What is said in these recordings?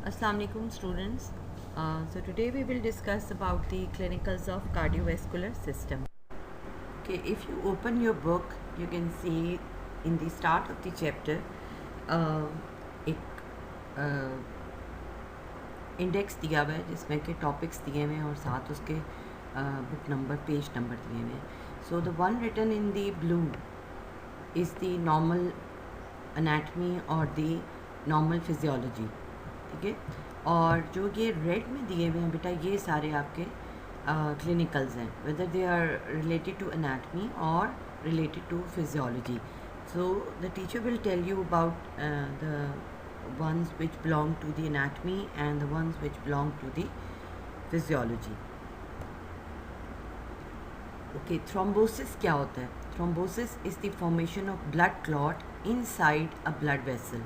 Assalamu alaikum students. So today we will discuss about the clinicals of cardiovascular system. Okay, if you open your book, you can see in the start of the chapter एक index दिया हुआ है जिसमें के topics दिए हुए हैं और साथ उसके बुक नंबर पेज नंबर दिए हुए हैं. So the one written in the blue is the normal anatomy और द नॉर्मल फिजियोलॉजी. ठीक है, और जो ये रेड में दिए हुए हैं बेटा ये सारे आपके क्लिनिकल्स हैं, whether they are related to anatomy और related to physiology. So the teacher will tell you about the ones which belong to the anatomy and the ones which belong to the physiology. Okay, thrombosis क्या होता है? Thrombosis is the formation of blood clot inside a blood vessel,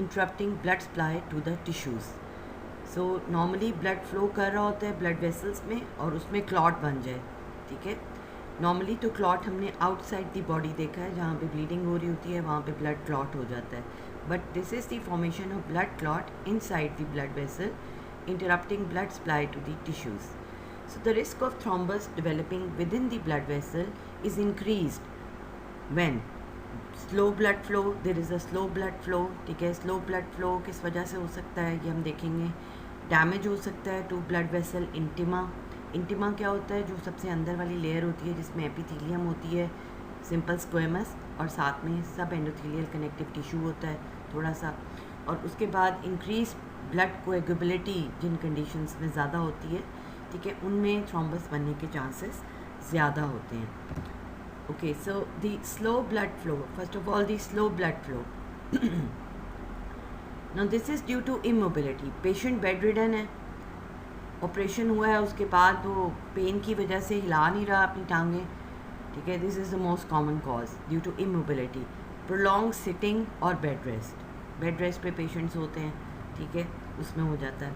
interrupting blood supply to the tissues. So normally blood flow कर रहा होता है blood vessels में और उसमें clot बन जाए. ठीक है, नॉर्मली तो क्लॉट हमने आउटसाइड दी बॉडी देखा है, जहाँ पे ब्लीडिंग हो रही होती है वहाँ पे ब्लड क्लॉट हो जाता है, but this is the formation of blood clot inside the blood vessel, interrupting blood supply to the tissues. So the risk of thrombus developing within the blood vessel is increased when slow blood flow. There is a slow blood flow. ठीक है, slow blood flow किस वजह से हो सकता है ये हम देखेंगे. डैमेज हो सकता है to blood vessel intima. Intima क्या होता है? जो सबसे अंदर वाली लेयर होती है जिसमें एपिथेलियम होती है, सिंपल स्क्वेमस, और साथ में सब एंडोथेलियल कनेक्टिव टिश्यू होता है थोड़ा सा. और उसके बाद इंक्रीज ब्लड कोएगुबिलिटी जिन कंडीशंस में ज़्यादा होती है, ठीक है, उनमें थ्रोम्बस बनने के चांसेस ज़्यादा होते हैं. Okay, so the slow blood flow, first of all the slow blood flow. Now this is due to immobility. Patient bedridden है, ऑपरेशन हुआ है, उसके बाद वो पेन की वजह से हिला नहीं रहा अपनी टांगें. ठीक है, this is the most common cause due to immobility. Prolonged sitting और बेड रेस्ट. बेड रेस्ट पे पेशेंट्स होते हैं, ठीक है, उसमें हो जाता है.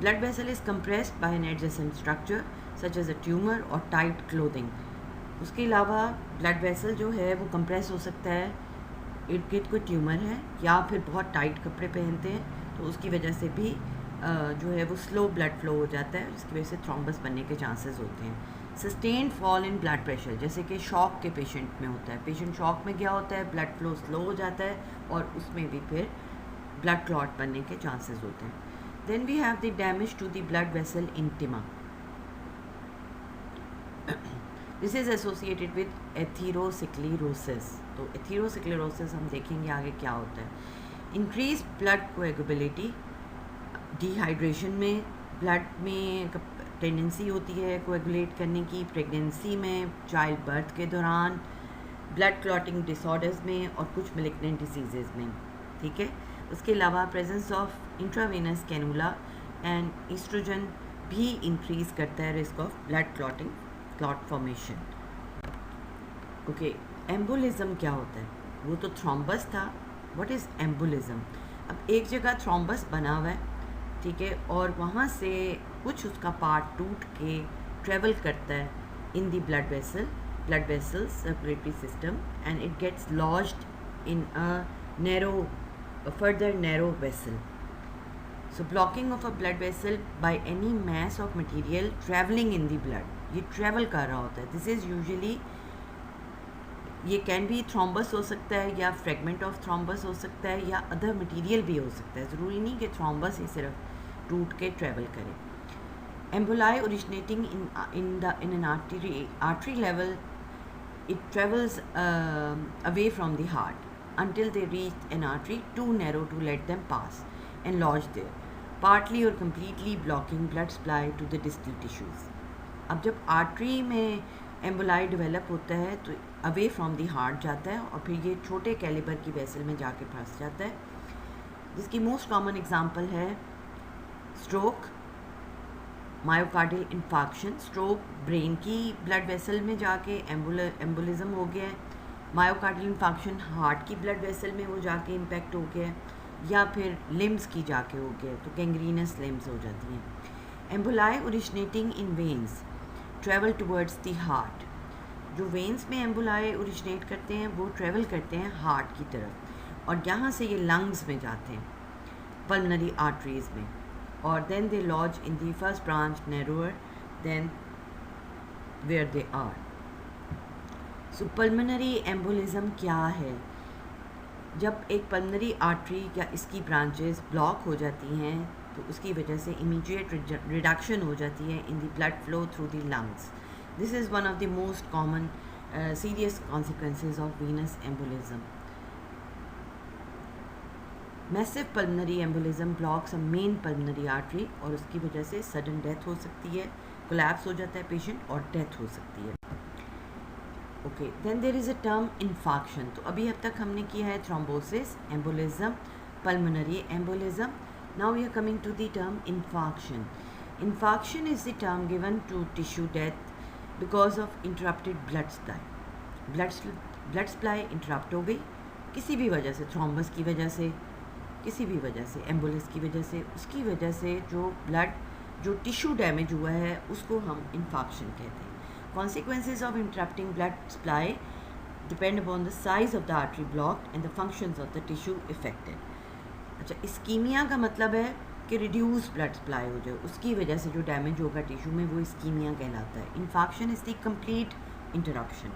Blood vessel is compressed by an adjacent structure such as a tumour और टाइट क्लोथिंग. उसके अलावा ब्लड वेसल जो है वो कंप्रेस हो सकता है, इर्द गिर्द कोई ट्यूमर है या फिर बहुत टाइट कपड़े पहनते हैं तो उसकी वजह से भी जो है वो स्लो ब्लड फ्लो हो जाता है, जिसकी वजह से थ्रोम्बस बनने के चांसेस होते हैं. Sustained fall in blood pressure, जैसे कि शॉक के पेशेंट में होता है. पेशेंट शॉक में गया होता है, ब्लड फ्लो स्लो हो जाता है और उसमें भी फिर ब्लड क्लॉट बनने के चांसेस होते हैं. Then we have the damage to the blood vessel intima. This is associated with atherosclerosis. तो एथीरोस्क्लेरोसिस हम देखेंगे आगे क्या होता है. Increase blood coagulability. डिहाइड्रेशन में ब्लड में टेंडेंसी होती है कोएगुलेट करने की, प्रेगनेंसी में, चाइल्ड बर्थ के दौरान, ब्लड क्लॉटिंग डिसऑर्डर्स में और कुछ मैलिग्नेंट डिसीजेज में. ठीक है, उसके अलावा presence of intravenous cannula and oestrogen भी इंक्रीज करता है risk of blood clotting, clot formation. Okay, embolism क्या होता है? वो तो थ्रोम्बस था. What is embolism? अब एक जगह थ्रोम्बस बना हुआ है, ठीक है, और वहाँ से कुछ उसका पार्ट टूट के ट्रेवल करता है in the blood vessel circulatory system and it gets lodged in a further narrow vessel. So blocking of a blood vessel by any mass of material travelling in the blood. ये travel कर रहा होता है. This is usually, ये can भी thrombus हो सकता है या फ्रेगमेंट ऑफ थ्रोम्बस हो सकता है या अदर मटेरियल भी हो सकता है. ज़रूरी नहीं कि थ्रोम्बस ही सिर्फ टूट के ट्रेवल करे. Emboli originating in an artery level, it travels away from the heart until they reach an artery too narrow to let them pass and lodge there, partly or completely blocking blood supply to the distal tissues. अब जब artery में emboli develop होता है तो away from the heart जाता है और फिर ये छोटे कैलिबर की वेसल में जाके फंस जाता है, जिसकी मोस्ट कॉमन एग्जांपल है stroke, myocardial infarction. Stroke brain की ब्लड वेसल में जाके एम्बोलिज्म हो गया है. मायोकार्डियल इन्फाक्शन हार्ट की ब्लड वेसल में वो जाके इम्पैक्ट हो गया है, या फिर लिम्स की जाके हो गया, तो गैंग्रीनस लिम्स हो जाती हैं. Emboli originating in veins travel towards the heart. जो वेन्स में एम्बोलाई ओरिजिनेट करते हैं वो ट्रेवल करते हैं हार्ट की तरफ और यहाँ से ये लंग्स में जाते हैं. pulmonary arteries में, और then they lodge in the first branch narrower than where they are. So pulmonary embolism क्या है? जब एक पल्मनरी आर्टरी या इसकी ब्रांचेस ब्लॉक हो जाती हैं तो उसकी वजह से इमीडिएट रिडक्शन हो जाती है इन the blood flow through the lungs. This is one of the most common serious consequences of venous embolism. Massive pulmonary embolism blocks a main pulmonary artery और उसकी वजह से sudden death हो सकती है, collapse हो जाता है patient और death हो सकती है. Okay, then there is a term infarction. तो अभी अब तक हमने किया है thrombosis, embolism, pulmonary embolism. Now we are coming to the term infarction. Infarction is the term given to tissue death because of interrupted blood supply. Blood supply interrupt हो गई किसी भी वजह से, थ्रोम्बस की वजह से, किसी भी वजह से, एम्बुलेंस की वजह से, उसकी वजह से जो टिश्यू डैमेज हुआ है उसको हम इन्फाक्शन कहते हैं. Consequences of interrupting blood supply depend upon the size of the artery blocked and the functions of the tissue affected. अच्छा, इस्कीमिया का मतलब है कि रिड्यूस ब्लड सप्लाई हो जाए, उसकी वजह से जो डैमेज होगा टिश्यू में वो इस्कीमिया कहलाता है. Infarction is the complete interruption.